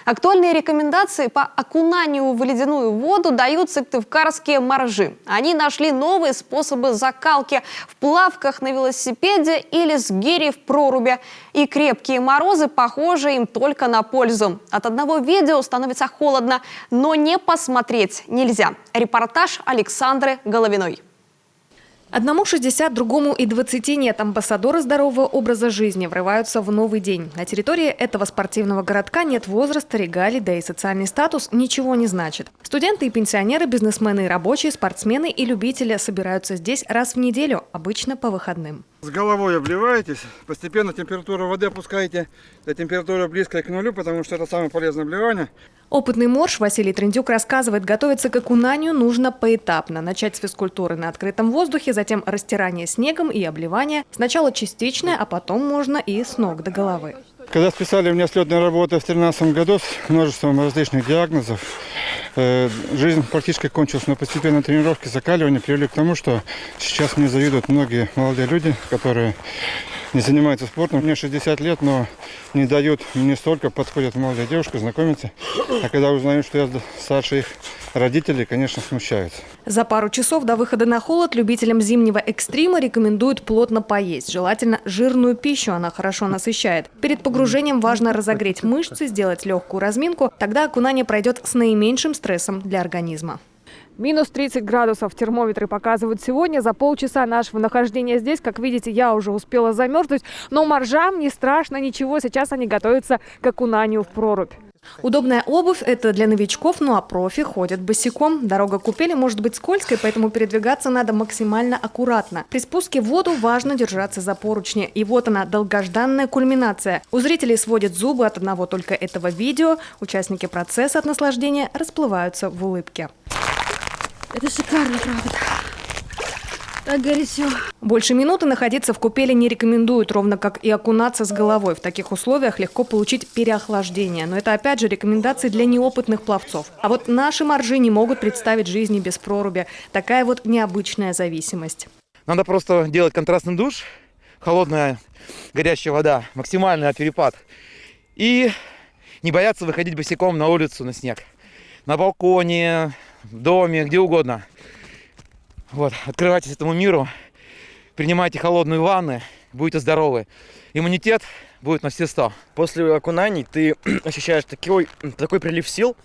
Актуальные рекомендации по окунанию в ледяную воду дают сыктывкарские моржи. Они нашли новые способы закалки в плавках на велосипеде или с гирей в проруби. И крепкие морозы, похоже, им только на пользу. От одного видео становится холодно, но не посмотреть нельзя. Репортаж Александры Головиной. Одному 60, другому и 20 нет. Амбассадоры здорового образа жизни врываются в новый день. На территории этого спортивного городка нет возраста, регалий, да и социальный статус ничего не значит. Студенты и пенсионеры, бизнесмены и рабочие, спортсмены и любители собираются здесь раз в неделю, обычно по выходным. С головой обливаетесь, постепенно температуру воды опускаете до температуры близкой к нулю, потому что это самое полезное обливание. Опытный морж Василий Трындюк рассказывает, готовиться к окунанию нужно поэтапно. Начать с физкультуры на открытом воздухе, затем растирание снегом и обливание. Сначала частичное, а потом можно и с ног до головы. Когда списали у меня слетные работы в 2013 году с множеством различных диагнозов, жизнь практически кончилась, но постепенно тренировки, закаливания привели к тому, что сейчас мне завидуют многие молодые люди, которые не занимаются спортом. Мне 60 лет, но не дают мне столько, подходят молодые девушки, знакомятся. А когда узнают, что я старше их родителей, конечно, смущаются. За пару часов до выхода на холод любителям зимнего экстрима рекомендуют плотно поесть. Желательно жирную пищу, она хорошо насыщает. Перед погружением важно разогреть мышцы, сделать легкую разминку. Тогда окунание пройдет с наименьшим стрессом для организма. Минус 30 градусов термометры показывают сегодня. За полчаса нашего нахождения здесь, как видите, я уже успела замерзнуть. Но моржам не страшно ничего. Сейчас они готовятся к окунанию в прорубь. Удобная обувь – это для новичков, ну а профи ходят босиком. Дорога к купели может быть скользкой, поэтому передвигаться надо максимально аккуратно. При спуске в воду важно держаться за поручни. И вот она, долгожданная кульминация. У зрителей сводят зубы от одного только этого видео. Участники процесса от наслаждения расплываются в улыбке. Это шикарно, правда. Так горячо. Больше минуты находиться в купели не рекомендуют, ровно как и окунаться с головой. В таких условиях легко получить переохлаждение. Но это опять же рекомендации для неопытных пловцов. А вот наши моржи не могут представить жизни без проруби. Такая вот необычная зависимость. Надо просто делать контрастный душ. Холодная, горячая вода, максимальный перепад. И не бояться выходить босиком на улицу, на снег. На балконе, в доме, где угодно. Вот, открывайтесь этому миру, принимайте холодные ванны, будете здоровы. Иммунитет будет на все 100. После окунаний ты ощущаешь такой прилив сил.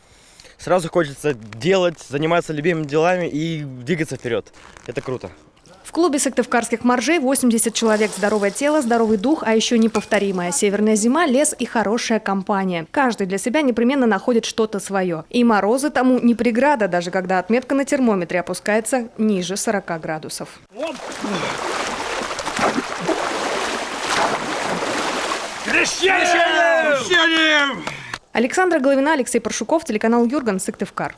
Сразу хочется делать, заниматься любимыми делами и двигаться вперед. Это круто. В клубе сыктывкарских моржей 80 человек. Здоровое тело, здоровый дух, а еще неповторимая северная зима, лес и хорошая компания. Каждый для себя непременно находит что-то свое. И морозы тому не преграда, даже когда отметка на термометре опускается ниже 40 градусов. Крещение! Александра Головина, Алексей Паршуков, телеканал Юрган, Сыктывкар.